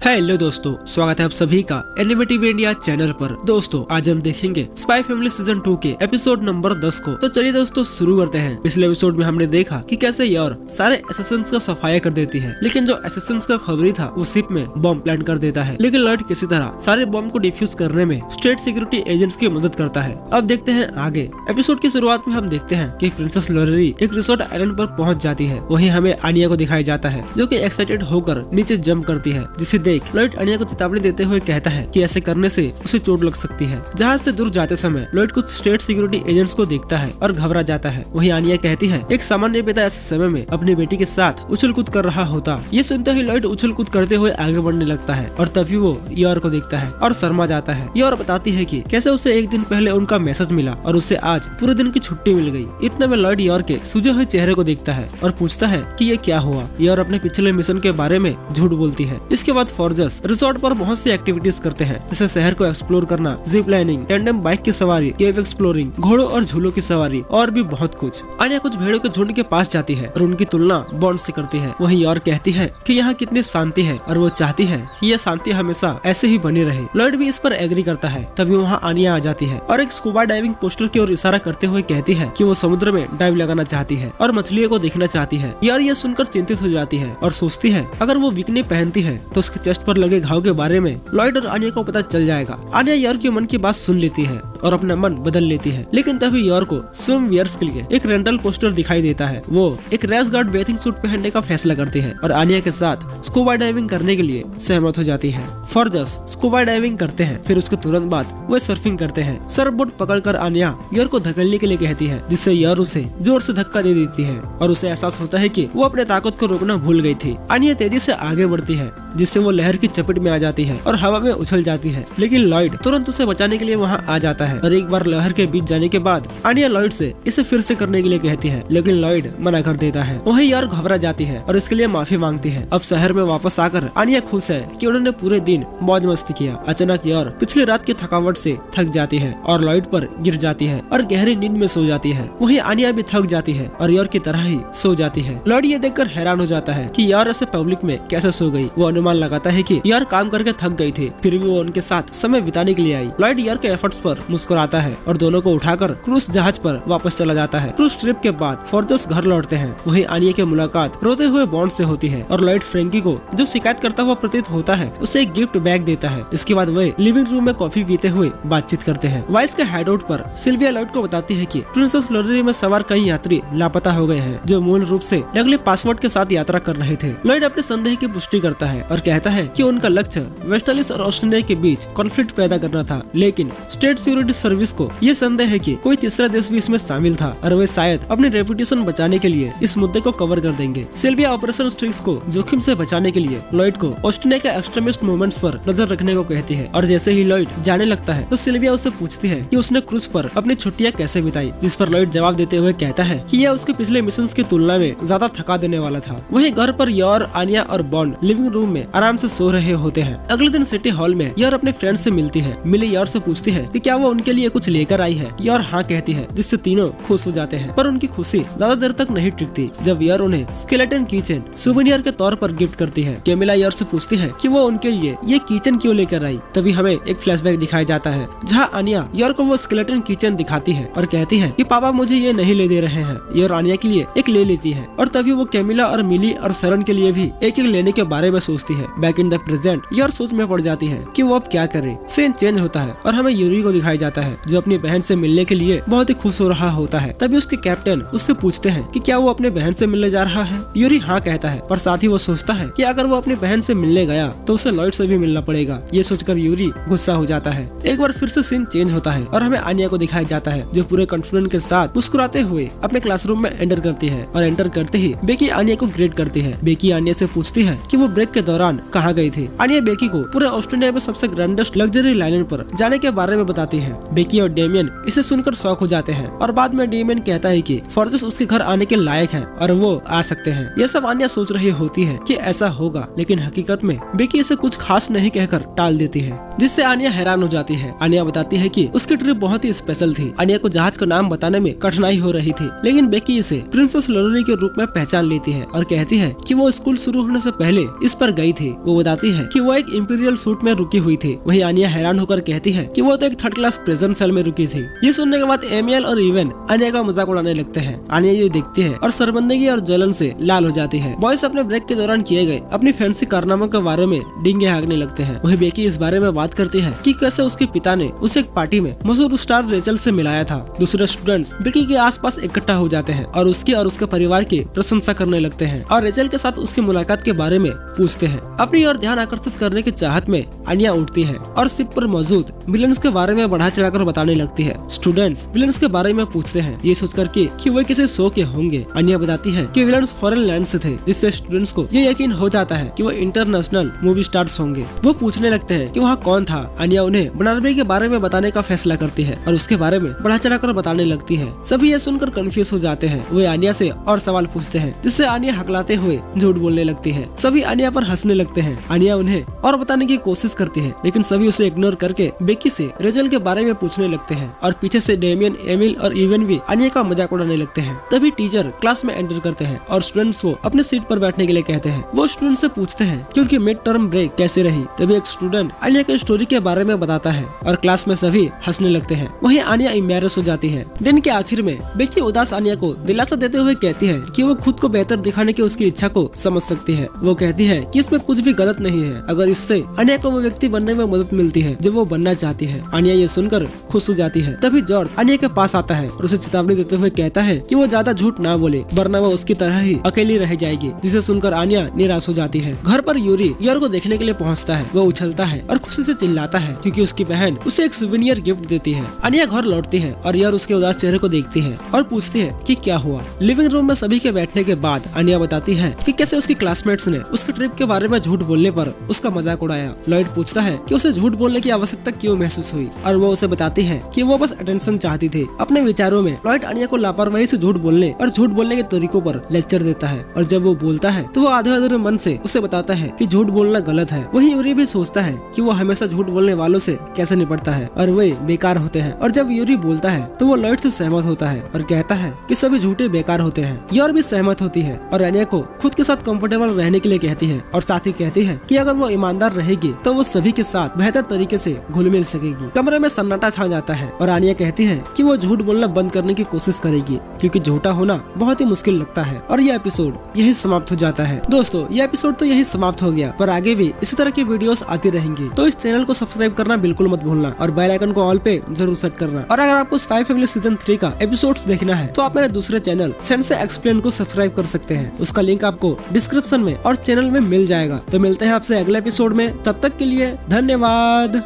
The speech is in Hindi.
हेलो दोस्तों, स्वागत है आप सभी का एनिमेटिव इंडिया चैनल पर। दोस्तों आज हम देखेंगे स्पाई फैमिली सीजन 2 के एपिसोड नंबर 10 को। तो चलिए दोस्तों शुरू करते हैं। पिछले एपिसोड में हमने देखा कि कैसे यर सारे असैसिन्स का सफाया कर देती है, लेकिन जो असैसिन्स का खबरी था वो शिप में बॉम्ब प्लांट कर देता है। लेकिन लॉयड किसी तरह सारे बॉम्ब को डिफ्यूज करने में स्टेट सिक्योरिटी एजेंट्स की मदद करता है। अब देखते हैं आगे। एपिसोड की शुरुआत में हम देखते हैं कि प्रिंसेस लोरेरी एक रिसोर्ट आइलैंड पर पहुंच जाती है। वहीं हमें आनिया को दिखाया जाता है जो कि एक्साइटेड होकर नीचे जंप करती है, जिसे देख लॉयड आनिया को चेतावनी देते हुए कहता है कि ऐसे करने से उसे चोट लग सकती है। जहाज से दूर जाते समय लॉयड कुछ स्टेट सिक्योरिटी एजेंट्स को देखता है और घबरा जाता है। वहीं आनिया कहती है एक सामान्य पिता ऐसे समय में अपनी बेटी के साथ उछल कूद कर रहा होता। ये सुनते ही लॉयड उछल कूद करते हुए आगे बढ़ने लगता है और तभी वो यर को देखता है और शर्मा जाता है। यर बताती है कि कैसे उसे एक दिन पहले उनका मैसेज मिला और उसे आज पूरे दिन की छुट्टी मिल गई। इतने में लॉयड यर के सूजे हुए चेहरे को देखता है और पूछता है कि ये क्या हुआ। यर अपने पिछले मिशन के बारे में झूठ बोलती है। इसके बाद फॉर्जस रिसोर्ट पर बहुत सी एक्टिविटीज करते हैं, जैसे शहर को एक्सप्लोर करना, जिप लाइनिंग, टैंडम बाइक की सवारी, केव एक्सप्लोरिंग, घोड़ों और झूलों की सवारी और भी बहुत कुछ। आनिया कुछ भेड़ों के झुंड के पास जाती है और उनकी तुलना बॉन्ड से करती है। वहीं यर कहती है कि यहाँ कितनी शांति है और वो चाहती है कि यह शांति हमेशा ऐसे ही बनी रहे। लॉयड भी इस पर एग्री करता है। तभी वहाँ आनिया आ जाती है और एक स्कूबा डाइविंग पोस्टर की ओर इशारा करते हुए कहती है कि वो समुद्र में डाइव लगाना चाहती है और मछलियों को देखना चाहती है। यार ये सुनकर चिंतित हो जाती है और सोचती है अगर वो बिकनी पहनती है तो उसके चेस्ट पर लगे घाव के बारे में लॉयड और आनिया को पता चल जाएगा। आनिया यर के मन की बात सुन लेती है और अपना मन बदल लेती है। लेकिन तभी यर को स्विम वियर्स के लिए एक रेंटल पोस्टर दिखाई देता है। वो एक रैश गार्ड बेथिंग सूट पहनने का फैसला करती है और आनिया के साथ स्कूबा डाइविंग करने के लिए सहमत हो जाती है। फॉर्जस स्कूबा डाइविंग करते हैं, फिर उसके तुरंत बाद वे सर्फिंग करते हैं। सर्फ बोट पकड़कर आनिया यर को धकेलने के लिए कहती है, जिससे यर उसे जोर से धक्का दे देती है और उसे एहसास होता है कि वो अपने ताकत को रोकना भूल गई थी। आनिया तेजी से आगे बढ़ती है, जिससे वो लहर की चपेट में आ जाती है और हवा में उछल जाती है। लेकिन लॉयड तुरंत उसे बचाने के लिए वहाँ आ जाता है और एक बार लहर के बीच जाने के बाद आनिया लॉयड से इसे फिर से करने के लिए कहती है, लेकिन लॉयड मना कर देता है। वहीं यार घबरा जाती है और इसके लिए माफी मांगती है। अब शहर में वापस आकर आनिया खुश है कि उन्होंने पूरे दिन मौज मस्ती किया। अचानक यार पिछली रात की थकावट से थक जाती है और लॉयड पर गिर जाती है और गहरी नींद में सो जाती है। वहीं आनिया भी थक जाती है और यार की तरह ही सो जाती है। लॉयड ये देखकर हैरान हो जाता है कि यार ऐसे पब्लिक में कैसे सो गई। वो अनुमान लगाता है कि यार काम करके थक गई थी, फिर भी वो उनके साथ समय बिताने के लिए आई। लॉयड यार के एफर्ट्स पर मुस्कुराता है और दोनों को उठाकर क्रूज जहाज पर वापस चला जाता है। क्रूज ट्रिप के बाद फॉर्जस घर लौटते हैं। वहीं आनिया की मुलाकात रोते हुए बॉन्ड से होती है और लॉयड फ्रैंकी को जो शिकायत करता हुआ प्रतीत होता है उसे एक गिफ्ट बैग देता है। इसके बाद वे लिविंग रूम में कॉफी पीते हुए बातचीत करते हैं। वाइस के हाइडआउट पर सिल्विया लॉयड को बताती है कि प्रिंसेस लोरेरी में सवार कई यात्री लापता हो गए हैं, जो मूल रूप से नकली पासवर्ड के साथ यात्रा कर रहे थे। लॉयड अपने संदेह की पुष्टि करता है और कहता है कि उनका लक्ष्य वेस्टलिस और ऑस्ट्रेलिया के बीच कॉन्फ्लिक्ट पैदा करना था। लेकिन स्टेट सिक्योरिटी सर्विस को ये संदेह है कि कोई तीसरा देश भी इसमें शामिल था और वे शायद अपनी रेपुटेशन बचाने के लिए इस मुद्दे को कवर कर देंगे। सिल्विया ऑपरेशन स्ट्रिक्स को जोखिम से बचाने के लिए लॉयड को ऑस्ट्रेलिया के एक्सट्रीमिस्ट मूवमेंट्स पर नजर रखने को कहती है और जैसे ही लॉयड जाने लगता है तो सिल्विया उससे पूछती है कि उसने क्रूज पर अपनी छुट्टियां कैसे बिताई, जिस पर लॉयड जवाब देते हुए कहता है कि यह उसके पिछले मिशन की तुलना में ज्यादा थका देने वाला था। वहीं घर पर यर, आनिया और बॉन्ड लिविंग रूम में आराम से सो रहे होते हैं। अगले दिन सिटी हॉल में यर अपने फ्रेंड से मिलती है। मिली यर से पूछती है कि क्या वो उनके लिए कुछ लेकर आई है। यर हाँ कहती है, जिससे तीनों खुश हो जाते हैं। पर उनकी खुशी ज्यादा देर तक नहीं टिकती जब यर उन्हें स्केलेटन कीचेन सुवेनियर के तौर पर गिफ्ट करती है। कैमिला यर से पूछती है कि वो उनके लिए ये कीचेन क्यों लेकर आई। तभी हमें एक फ्लैशबैक दिखाया जाता है जहाँ आनिया यर को वो स्केलेटन कीचेन दिखाती है और कहती है कि पापा मुझे ये नहीं ले दे रहे हैं। यर आनिया के लिए एक ले लेती है और तभी वो कैमिला और मिली और शरण के लिए भी एक लेने के बारे में सोचती है। बैक इन द प्रेजेंट यर सोच में पड़ जाती है कि वो अब क्या करे। सीन चेंज होता है और हमें यूरी को दिखाया जाता है जो अपनी बहन से मिलने के लिए बहुत ही खुश हो रहा होता है। तभी उसके कैप्टन उससे पूछते हैं कि क्या वो अपने बहन से मिलने जा रहा है। यूरी हाँ कहता है, पर साथ ही वो सोचता है कि अगर वो अपनी बहन से मिलने गया तो उसे लॉयड से भी मिलना पड़ेगा। ये सोचकर यूरी गुस्सा हो जाता है। एक बार फिर से सीन चेंज होता है और हमें आनिया को दिखाया जाता है जो पूरे कॉन्फिडेंस के साथ मुस्कुराते हुए अपने क्लासरूम में एंटर करती है और एंटर करते ही बेकी आनिया को ग्रेट करती है। बेकी आनिया से पूछती है कि वो ब्रेक के दौरान कहाँ गई थी। आनिया बेकी को पूरे ऑस्ट्रेलिया में सबसे ग्रैंडेस्ट लग्जरी लाइनर पर जाने के बारे में बताती है। बेकी और डेमियन इसे सुनकर शॉक हो जाते हैं और बाद में डेमियन कहता है कि फॉर्जस उसके घर आने के लायक है और वो आ सकते हैं। ये सब आनिया सोच रही होती है कि ऐसा होगा, लेकिन हकीकत में बेकी इसे कुछ खास नहीं कहकर टाल देती है, जिससे आनिया हैरान हो जाती है। आनिया बताती है कि उसकी ट्रिप बहुत ही स्पेशल थी। आनिया को जहाज का नाम बताने में कठिनाई हो रही थी, लेकिन बेकी इसे प्रिंसेस लोरेरी के रूप में पहचान लेती है और कहती है कि वो स्कूल शुरू होने से पहले इस पर गई थी। वो वो बताती है कि वो एक इंपीरियल सूट में रुकी हुई थी। वहीं आनिया हैरान होकर कहती है कि वो तो एक 3rd क्लास प्रिजन सेल में रुकी थी। ये सुनने के बाद एमियल और इवन आनिया का मजाक उड़ाने लगते हैं। आनिया ये देखती है और शर्मिंदगी और जलन से लाल हो जाती है। बॉयज अपने ब्रेक के दौरान किए गए अपनी फैंसी कारनामों के बारे में डींगे हाँकने लगते हैं। वही बेकी इस बारे में बात करती है कि कैसे उसके पिता ने उसे एक पार्टी में मशहूर स्टार रेचल से मिलाया था। दूसरे स्टूडेंट्स बेकी के आसपास इकट्ठा हो जाते हैं और उसकी और उसके परिवार की प्रशंसा करने लगते हैं और रेचल के साथ उसकी मुलाकात के बारे में पूछते हैं। अपनी ओर ध्यान आकर्षित करने की चाहत में आनिया उठती है और शिप पर मौजूद विलन्स के बारे में बढ़ा चढ़ाकर बताने लगती है। स्टूडेंट्स विलन्स के बारे में पूछते हैं, ये सोचकर कि वे किसी शो के होंगे। आनिया बताती है कि विलन्स फॉरेन लैंड से थे, जिससे स्टूडेंट्स को ये यकीन हो जाता है कि वो इंटरनेशनल मूवी स्टार्स होंगे। वो पूछने लगते हैं कि वहाँ कौन था। आनिया उन्हें बनारबी के बारे में बताने का फैसला करती है और उसके बारे में बढ़ा चढ़ाकर बताने लगती है। सभी ये सुनकर कंफ्यूज हो जाते हैं। वे आनिया से और सवाल पूछते हैं, जिससे आनिया हकलाते हुए झूठ बोलने लगती है। सभी आनिया पर हंसने लगते हैं। आनिया उन्हें और बताने की कोशिश करती है, लेकिन सभी उसे इग्नोर करके बेकी से रेचल के बारे में पूछने लगते हैं और पीछे से डेमियन, एमिल और इवन भी आनिया का मजाक उड़ाने लगते हैं। तभी टीचर क्लास में एंटर करते हैं और स्टूडेंट्स को अपने सीट पर बैठने के लिए कहते हैं। वो स्टूडेंट से पूछते हैं कि उनकी मिड टर्म ब्रेक कैसे रही। तभी एक स्टूडेंट आनिया की स्टोरी के बारे में बताता है और क्लास में सभी हंसने लगते हैं। वहीं आनिया एम्बैरेस हो जाती है। दिन के आखिर में बेकी उदास आनिया को दिलासा देते हुए कहती है कि वो खुद को बेहतर दिखाने की उसकी इच्छा को समझ सकती है। वो कहती है कि इसमें कुछ भी गलत नहीं है अगर इससे आनिया को वो व्यक्ति बनने में मदद मिलती है जो वो बनना चाहती है। आनिया ये सुनकर खुश हो जाती है। तभी जॉर्ज आनिया के पास आता है और उसे चेतावनी देते हुए कहता है कि वो ज्यादा झूठ ना बोले, वरना वो उसकी तरह ही अकेली रह जाएगी, जिसे सुनकर आनिया निराश हो जाती है। घर पर यूरी यर को देखने के लिए पहुंचता है। वो उछलता है और खुशी से चिल्लाता है क्योंकि उसकी बहन उसे एक सुवेनियर गिफ्ट देती है। आनिया घर लौटती है और यर उसके उदास चेहरे को देखती है और पूछती है कि क्या हुआ। लिविंग रूम में सभी के बैठने के बाद आनिया बताती है कि कैसे उसकी क्लासमेट्स ने उसके ट्रिप के बारे में झूठ बोलने पर उसका मजाक उड़ाया। लॉयड पूछता है कि उसे झूठ बोलने की आवश्यकता क्यों महसूस हुई और वो उसे बताती है कि वो बस अटेंशन चाहती थी। अपने विचारों में लॉयड आनिया को लापरवाही से झूठ बोलने और झूठ बोलने के तरीकों पर लेक्चर देता है और जब वो बोलता है तो वो आधे अधूरे मन से उसे बताता है कि झूठ बोलना गलत है। वहीं यूरी भी सोचता है कि वो हमेशा झूठ बोलने वालों से कैसे निपटता है और वे बेकार होते हैं। और जब यूरी बोलता है तो वो लॉयड से सहमत होता है और कहता है कि सभी झूठे बेकार होते हैं। यर भी सहमत होती है और आनिया को खुद के साथ कंफर्टेबल रहने के लिए कहती है और साथ ही कहती है कि अगर वो ईमानदार रहेगी तो वो सभी के साथ बेहतर तरीके से घुल मिल सकेगी। कमरे में सन्नाटा छा जाता है और आनिया कहती है कि वो झूठ बोलना बंद करने की कोशिश करेगी क्योंकि झूठा होना बहुत ही मुश्किल लगता है। और ये एपिसोड यही समाप्त हो जाता है। दोस्तों ये एपिसोड तो यही समाप्त हो गया, पर आगे भी इसी तरह की वीडियोस आती रहेंगी, तो इस चैनल को सब्सक्राइब करना बिल्कुल मत भूलना और बेल आइकन को ऑल पे जरूर सेट करना। और अगर आपको स्पाई फैमिली सीजन 3 का एपिसोड्स देखना है तो आप मेरे दूसरे चैनल सेंसे एक्सप्लेन को सब्सक्राइब कर सकते हैं। उसका लिंक आपको डिस्क्रिप्शन में और चैनल में मिल जाएगा। तो मिलते हैं आपसे अगले एपिसोड में, तब तक के लिए धन्यवाद।